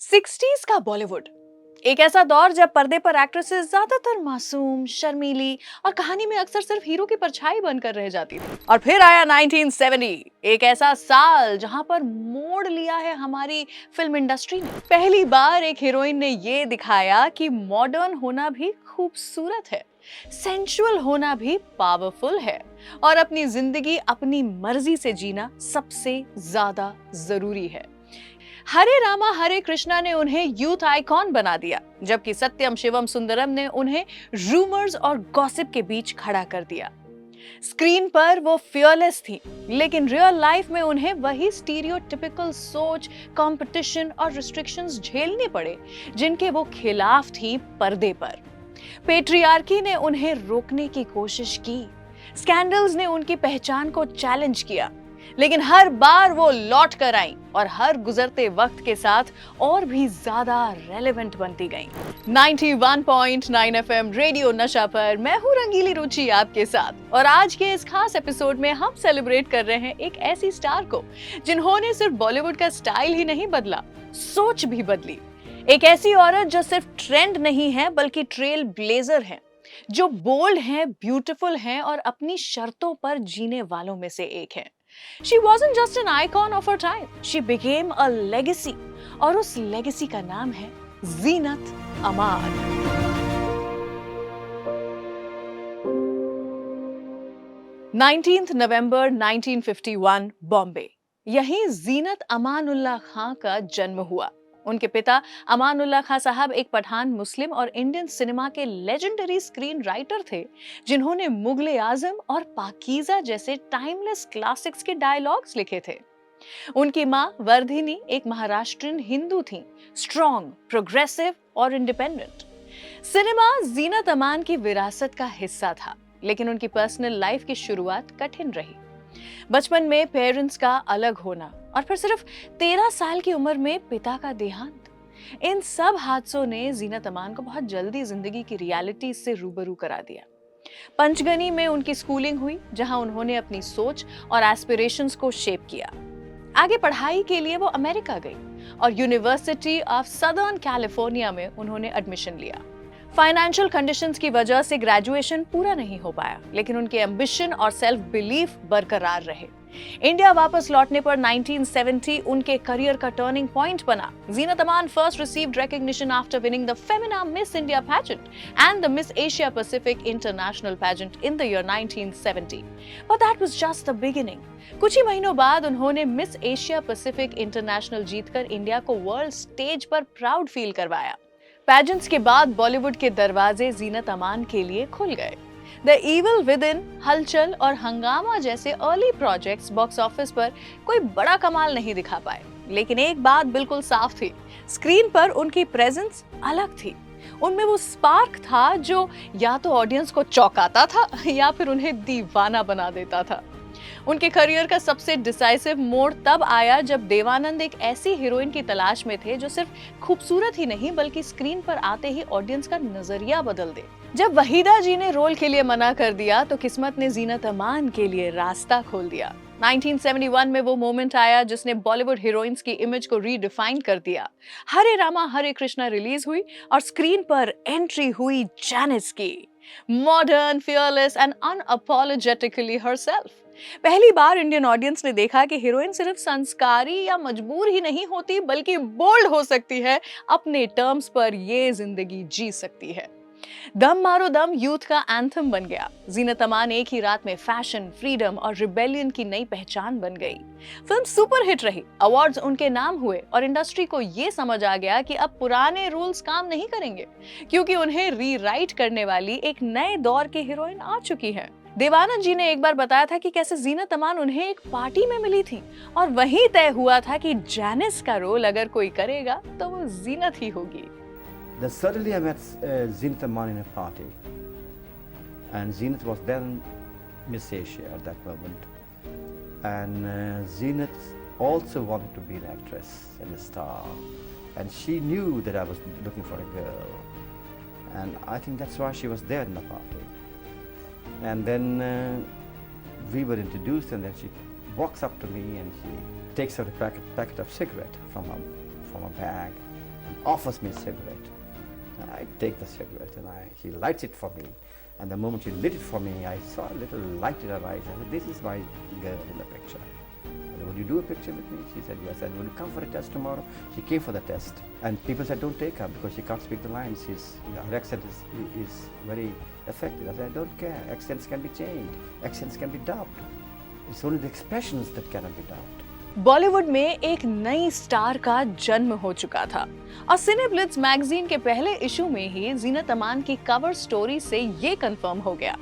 60s का बॉलीवुड एक ऐसा दौर जब पर्दे पर एक्ट्रेसेस ज्यादातर मासूम, शर्मीली और कहानी में अक्सर सिर्फ हीरो की परछाई बनकर रह जाती थी। और फिर आया 1970, एक ऐसा साल जहां पर मोड़ लिया है हमारी फिल्म इंडस्ट्री ने। पहली बार एक हीरोइन ने ये दिखाया कि मॉडर्न होना भी खूबसूरत है, सेंसुअल होना भी पावरफुल है और अपनी जिंदगी अपनी मर्जी से जीना सबसे ज्यादा जरूरी है। हरे रामा हरे कृष्णा ने उन्हें यूथ आइकॉन बना दिया, जबकि सत्यम शिवम सुंदरम ने उन्हें रूमर्स और गॉसिप के बीच खड़ा कर दिया। स्क्रीन पर वो फियरलेस थी, लेकिन रियल लाइफ में उन्हें वही स्टीरियोटिपिकल सोच, कंपटीशन और रिस्ट्रिक्शंस झेलने पड़े जिनके वो खिलाफ थी पर्दे पर। पेट्रियार्की ने उन्हें रोकने की कोशिश की, स्कैंडल्स ने उनकी पहचान को चैलेंज किया, लेकिन हर बार वो लौट कर आई और हर गुजरते वक्त के साथ और भी ज्यादा रेलेवेंट बनती गईं। 91.9 एफएम रेडियो नशा पर मैं हूँ रंगीली रुचि आपके साथ, और आज के इस खास एपिसोड में हम सेलिब्रेट कर रहे हैं एक ऐसी स्टार को जिन्होंने सिर्फ बॉलीवुड का स्टाइल ही नहीं बदला, सोच भी बदली। एक ऐसी औरत जो सिर्फ ट्रेंड नहीं है बल्कि ट्रेल ब्लेजर है, जो बोल्ड है, ब्यूटीफुल है और अपनी शर्तों पर जीने वालों में से एक है। She wasn't just an icon of her time, she became a legacy, और उस लेगेसी का नाम है जीनत अमान। 19 नवंबर 1951 बॉम्बे। यहीं जीनत अमानुल्लाह खां का जन्म हुआ। उनके पिता अमानुल्लाह खां साहब एक पठान मुस्लिम और इंडियन सिनेमा के लेजेंडरी स्क्रीन राइटर थे, जिन्होंने मुगले आजम और पाकीज़ा जैसे टाइमलेस क्लासिक्स के डायलॉग्स लिखे थे। उनकी मां वर्धिनी एक महाराष्ट्रियन हिंदू थी, स्ट्रॉन्ग, प्रोग्रेसिव और इंडिपेंडेंट। सिनेमा जीनत अमान की विरासत का हिस्सा था, लेकिन उनकी पर्सनल लाइफ की शुरुआत कठिन रही। बचपन में पेरेंट्स का अलग होना और फिर सिर्फ 13 साल की उम्र में पिता का देहांत, इन सब हादसों ने जीनत अमान को बहुत जल्दी जिंदगी की रियलिटी से रूबरू करा दिया। पंचगनी में उनकी स्कूलिंग हुई, जहां उन्होंने अपनी सोच और एस्पिरेशंस को शेप किया। आगे पढ़ाई के लिए वो अमेरिका गई और यूनिवर्सिटी ऑफ सदर्न कैलिफोर्निया में उन्होंने एडमिशन लिया। फाइनेंशियल कंडीशंस की वजह से ग्रेजुएशन पूरा नहीं हो पाया, लेकिन उनके एम्बिशन और सेल्फ बिलीफ बरकरार रहे। इंडिया वापस लौटने पर 1970 उनके करियर का टर्निंग पॉइंट बना। Zeenat Aman first received recognition after winning the Femina Miss India pageant and the Miss Asia Pacific International pageant in the year 1970. But that was just the beginning. कुछ ही महीनों बाद उन्होंने मिस एशिया पैसिफिक इंटरनेशनल जीतकर India को world stage पर proud feel करवाया। Pageants के बाद बॉलीवुड के दरवाजे जीनत अमान के लिए खुल गए। द इविल विद इन, हलचल और हंगामा जैसे अर्ली प्रोजेक्ट्स बॉक्स ऑफिस पर कोई बड़ा कमाल नहीं दिखा पाए, लेकिन एक बात बिल्कुल साफ थी, स्क्रीन पर उनकी प्रेजेंस अलग थी। उनमें वो स्पार्क था जो या तो ऑडियंस को चौंकाता था या फिर उन्हें दीवाना बना देता था। उनके करियर का सबसे डिसाइसिव मोड़ तब आया जब देवानंद एक ऐसी हीरोइन की तलाश में थे जो सिर्फ खूबसूरत ही नहीं बल्कि स्क्रीन पर आते ही ऑडियंस का नजरिया बदल दे। जब वहीदा जी ने रोल के लिए मना कर दिया तो किस्मत ने जीनत अमान के लिए रास्ता खोल दिया। 1971 में वो मोमेंट आया जिसने बॉलीवुड हीरोइंस की इमेज को रीडिफाइन कर दिया। हरे रामा हरे कृष्णा रिलीज हुई और स्क्रीन पर एंट्री हुई जैनिस की, मॉडर्न, फियरलेस एंड अनअपॉलोजेटिकली हरसेल्फ। पहली बार इंडियन ऑडियंस ने देखा कि हीरोइन सिर्फ संस्कारी या मजबूर ही नहीं होती बल्कि बोल्ड हो सकती है, अपने टर्म्स पर ये जिंदगी जी सकती है। दम मारो दम यूथ का एंथम बन गया। जीनत अमान एक ही रात में फैशन, फ्रीडम और रिबेलियन की नई पहचान बन गई। फिल्म सुपरहिट रही, अवार्ड्स उनके नाम हुए और इंडस्ट्री को ये समझ आ गया कि अब पुराने रूल्स काम नहीं करेंगे, क्योंकि उन्हें रीराइट करने वाली एक नए दौर की हीरोइन आ चुकी है। देवानंद जी ने एक बार बताया था कि कैसे जीनत अमान उन्हें एक पार्टी में मिली थी और वहीं तय हुआ था कि जैनिस का रोल अगर कोई करेगा तो वो जीनत ही होगी। Then suddenly I met Zinat Aman in a party, and Zinat was then Miss Asia at that moment, and Zinat also wanted to be an actress and a star, and she knew that I was looking for a girl, and I think that's why she was there in the party. And then we were introduced, and then she walks up to me and she takes out a packet of cigarette from her bag offers me a cigarette. And I take the cigarette and he lights it for me. And the moment he lit it for me, I saw a little light in her eyes. I said, this is my girl in the picture. I said, would you do a picture with me? She said, yes. And will you come for a test tomorrow? She came for the test. And people said, don't take her because she can't speak the lines. Her accent is very effective. I said, I don't care. Accents can be changed. Accents can be dubbed. It's only the expressions that cannot be dubbed. Bollywood में एक नई star का जन्म हो चुका था और सिनेब्लिट्ज magazine के पहले इशू में ही जीनत अमान की कवर स्टोरी से ये कंफर्म हो गया।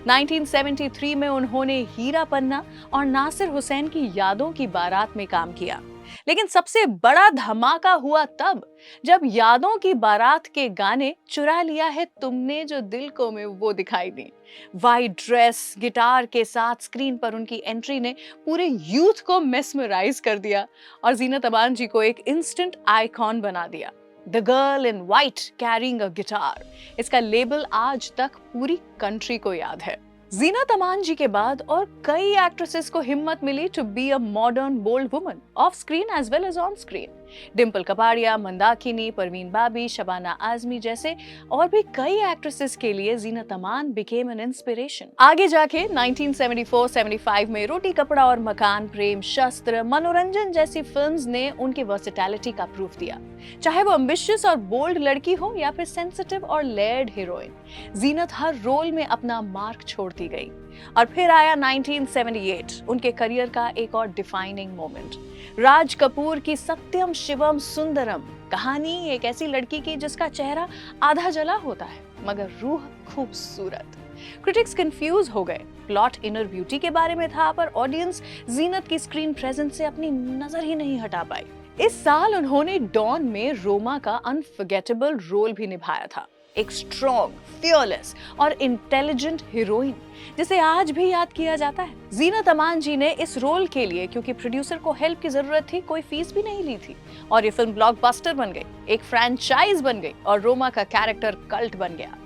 1973 में उन्होंने हीरा पन्ना और नासिर हुसैन की यादों की बारात में काम किया, लेकिन सबसे बड़ा धमाका हुआ तब जब यादों की बारात के गाने चुरा लिया है तुमने जो दिल को में वो दिखाई दी। वाइट ड्रेस, गिटार के साथ स्क्रीन पर उनकी एंट्री ने पूरे यूथ को मेस्मराइज कर दिया और जीनत अमान जी को एक इंस्टेंट आइकॉन बना दिया। The girl in white carrying a guitar, इसका लेबल आज तक पूरी कंट्री को याद है। जीनत अमान जी के बाद और कई एक्ट्रेसेस को हिम्मत मिली to be a modern bold woman off screen as well as on screen. Dimple Kapadia, Mandakini, Parveen Babi, Shabana Azmi जैसे और भी कई एक्ट्रेसेस के लिए Zeenat Aman became an inspiration. आगे जाके 1974-75 में रोटी कपड़ा और मकान, प्रेम शस्त्र, मनोरंजन जैसी फिल्म्स ने उनकी वर्सेटैलिटी का प्रूफ दिया। चाहे वो एम्बिशियस और बोल्ड लड़की हो या फिर सेंसिटिव और लेयर्ड हीरोइन, जीनत हर रोल में अपना मार्क छोड़ती गई। और फिर आया 1978, उनके करियर का एक और डिफाइनिंग मोमेंट। राज कपूर की सत्यम शिवम सुंदरम कहानी एक ऐसी लड़की की जिसका चेहरा आधा जला होता है मगर रूह खूबसूरत। क्रिटिक्स कंफ्यूज हो गए। प्लॉट इनर ब्यूटी के बारे में था पर ऑडियंस जीनत की स्क्रीन प्रेजेंस से अपनी नजर ही नहीं हटा पाई। इस साल उन्होंने डॉन में रोमा का अनफॉरगेटेबल रोल भी निभाया था, एक स्ट्रॉन्ग, फियरलेस और इंटेलिजेंट हीरोइन जिसे आज भी याद किया जाता है। जीनत अमान जी ने इस रोल के लिए, क्योंकि प्रोड्यूसर को हेल्प की जरूरत थी, कोई फीस भी नहीं ली थी और ये फिल्म ब्लॉकबस्टर बन गई, एक फ्रैंचाइज बन गई और रोमा का कैरेक्टर कल्ट बन गया।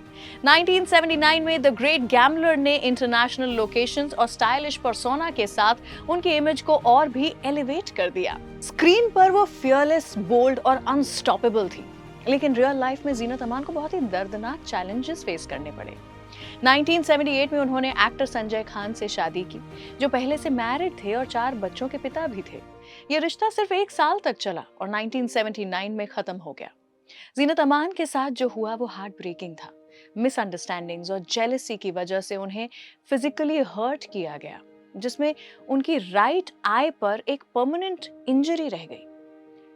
1979 में द ग्रेट गैम्बलर ने इंटरनेशनल लोकेशंस और स्टाइलिश पर्सोना के साथ उनकी इमेज को और भी एलिवेट कर दिया। स्क्रीन पर वो फियरलेस, बोल्ड और अनस्टॉपेबल थी, लेकिन रियल लाइफ में जीनत अमान को बहुत ही दर्दनाक चैलेंजेस फेस करने पड़े। 1978 में उन्होंने एक्टर संजय खान से शादी की, जो पहले से मैरिड थे और 4 बच्चों के पिता भी थे। ये रिश्ता सिर्फ 1 साल तक चला और 1979 में खत्म हो गया। जीनत अमान के साथ जो हुआ वो हार्ट ब्रेकिंग था। मिसअंडरस्टैंडिंग्स और जेलसी की वजह से उन्हें फिजिकली हर्ट किया गया, जिसमें उनकी राइट आई पर एक परमानेंट इंजरी रह गई।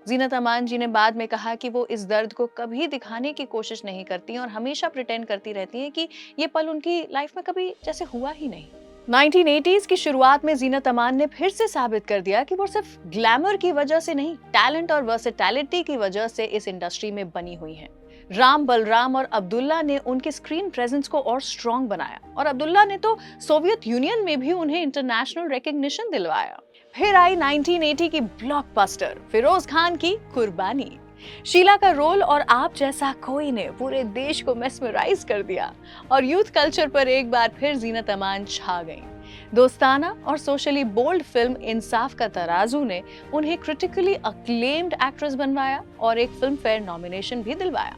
जीनत अमान जी ने बाद में कहा कि वो इस दर्द को कभी दिखाने की कोशिश नहीं करती और हमेशा प्रिटेंड करती रहती हैं कि ये पल उनकी लाइफ में कभी जैसे हुआ ही नहीं। 1980s की शुरुआत में जीनत अमान ने फिर से साबित कर दिया कि वो सिर्फ ग्लैमर की वजह से नहीं, टैलेंट और वर्सेटैलिटी की वजह से इस इंडस्ट्री में बनी हुई हैं। राम बलराम और अब्दुल्ला ने उनके स्क्रीन प्रेजेंस को और स्ट्रॉन्ग बनाया और अब्दुल्ला ने तो सोवियत यूनियन में भी उन्हें इंटरनेशनल रिकॉग्निशन दिलवाया। फिर आई 1980 की ब्लॉकबस्टर फिरोज खान की कुर्बानी। शीला का रोल और आप जैसा कोई ने पूरे देश को मेस्मराइज कर दिया और यूथ कल्चर पर एक बार फिर जीनत अमान छा गईं। दोस्ताना और सोशली बोल्ड फिल्म इंसाफ का तराजू ने उन्हें क्रिटिकली अक्लेम्ड एक्ट्रेस बनवाया और एक फिल्म फेयर नॉमिनेशन भी दिलवाया।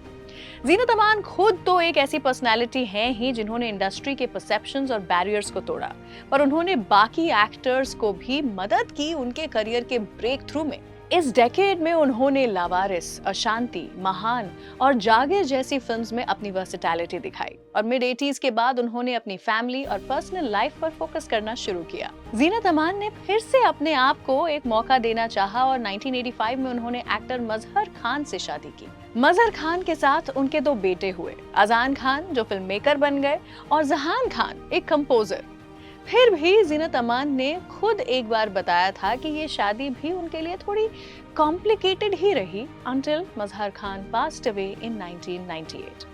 जीनत अमान खुद तो एक ऐसी पर्सनालिटी हैं ही जिन्होंने इंडस्ट्री के परसेप्शंस और बैरियर्स को तोड़ा, पर उन्होंने बाकी एक्टर्स को भी मदद की उनके करियर के ब्रेक थ्रू में। इस डेकेड में उन्होंने लावारिस, अशांति, महान और जागिर जैसी फिल्म्स में अपनी वर्सेटैलिटी दिखाई और मिड 80s के बाद उन्होंने अपनी फैमिली और पर्सनल लाइफ पर फोकस करना शुरू किया। जीनत अमान ने फिर से अपने आप को एक मौका देना चाहा और 1985 में उन्होंने एक्टर मजहर खान से शादी की। मजहर खान के साथ उनके 2 बेटे हुए, अजान खान जो फिल्म मेकर बन गए और जहान खान एक कंपोजर। फिर भी जीनत अमान ने खुद एक बार बताया था कि ये शादी भी उनके लिए थोड़ी कॉम्प्लिकेटेड ही रही until Mazhar Khan passed away in 1998।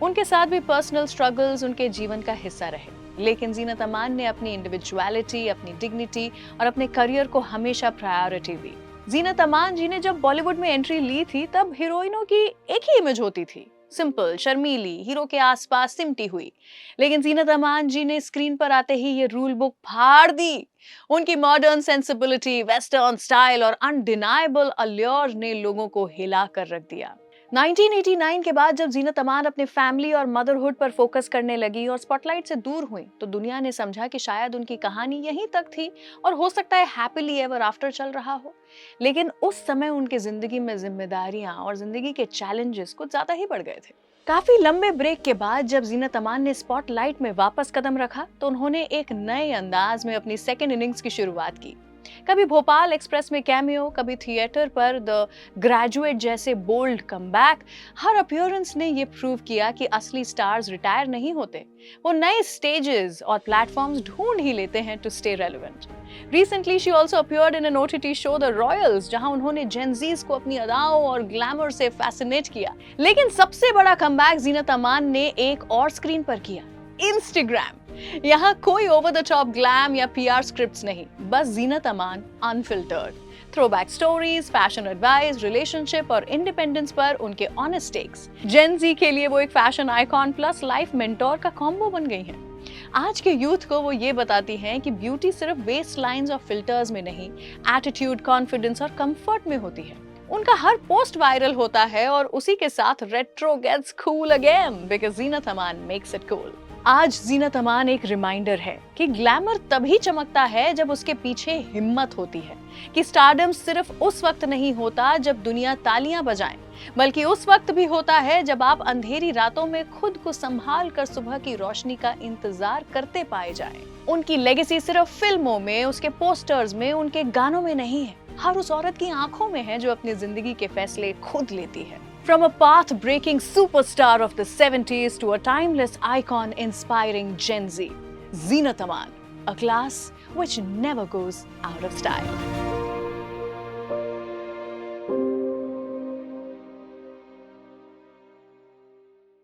उनके साथ भी पर्सनल स्ट्रगल्स उनके जीवन का हिस्सा रहे, लेकिन जीनत अमान ने अपनी इंडिविजुअलिटी, अपनी डिग्निटी और अपने करियर को हमेशा प्रायोरिटी दी। जीनत अमान जी ने जब बॉलीवुड में एंट्री ली थी तब हीरोइनों की एक ही इमेज होती थी, सिंपल, शर्मीली, हीरो के आसपास सिमटी हुई। लेकिन जीनत अमान जी ने स्क्रीन पर आते ही ये रूल बुक फाड़ दी। उनकी मॉडर्न सेंसिबिलिटी, वेस्टर्न स्टाइल और अनडिनाएबल अल्योर ने लोगों को हिला कर रख दिया। 1989 के बाद जब जीनत अमान अपने फैमिली और मदरहुड पर फोकस करने लगी और स्पॉटलाइट से दूर हुई, तो दुनिया ने समझा कि शायद उनकी कहानी यहीं तक थी और हो सकता है हैप्पीली एवर आफ्टर चल रहा हो। लेकिन उस समय उनकी जिंदगी में जिम्मेदारियां और जिंदगी के चैलेंजेस कुछ ज्यादा ही बढ़ गए थे। काफी लंबे ब्रेक के बाद जब जीनत अमान ने स्पॉटलाइट में वापस कदम रखा, तो उन्होंने एक नए अंदाज में अपनी सेकेंड इनिंग्स की शुरुआत की। कभी भोपाल एक्सप्रेस में कैमियो, कभी थिएटर पर द ग्रेजुएट जैसे बोल्ड कमबैक। हर अपीयरेंस ने ये प्रूव किया कि असली स्टार्स रिटायर नहीं होते, वो नए स्टेजेस और प्लेटफॉर्म्स ढूंढ ही लेते हैं to stay relevant. Recently, she also appeared in an OTT show, The Royals, जहां उन्होंने Gen Zs को अपनी अदाओं और ग्लैमर से फैसिनेट किया। लेकिन सबसे बड़ा कमबैक जीनत अमान ने एक और स्क्रीन पर किया, Instagram। यहाँ कोई ओवर द टॉप ग्लैम या PR स्क्रिप्ट्स नहीं, बस Zeenat Aman unfiltered. Throwback stories, fashion advice, relationship और इंडिपेंडेंस पर उनके ऑनेस्ट टेक्स। जेन जी के लिए वो एक fashion icon plus life mentor का कॉम्बो बन गई हैं। आज के यूथ को वो ये बताती हैं कि ब्यूटी सिर्फ वेस्ट लाइन्स और फिल्टर्स में नहीं, एटीट्यूड, कॉन्फिडेंस और कंफर्ट में होती है। उनका हर पोस्ट वायरल होता है और उसी के साथ retro gets cool again because Zeenat Aman makes it cool. आज जीनत अमान एक रिमाइंडर है कि ग्लैमर तभी चमकता है जब उसके पीछे हिम्मत होती है, कि स्टारडम सिर्फ उस वक्त नहीं होता जब दुनिया तालियां बजाए, बल्कि उस वक्त भी होता है जब आप अंधेरी रातों में खुद को संभाल कर सुबह की रोशनी का इंतजार करते पाए जाएं। उनकी लेगेसी सिर्फ फिल्मों में, उसके पोस्टर्स में, उनके गानों में नहीं है, हर उस औरत की आंखों में है जो अपनी जिंदगी के फैसले खुद लेती है। From a path-breaking superstar of the 70s to a timeless icon inspiring Gen Z, Zeenat Aman, a class which never goes out of style.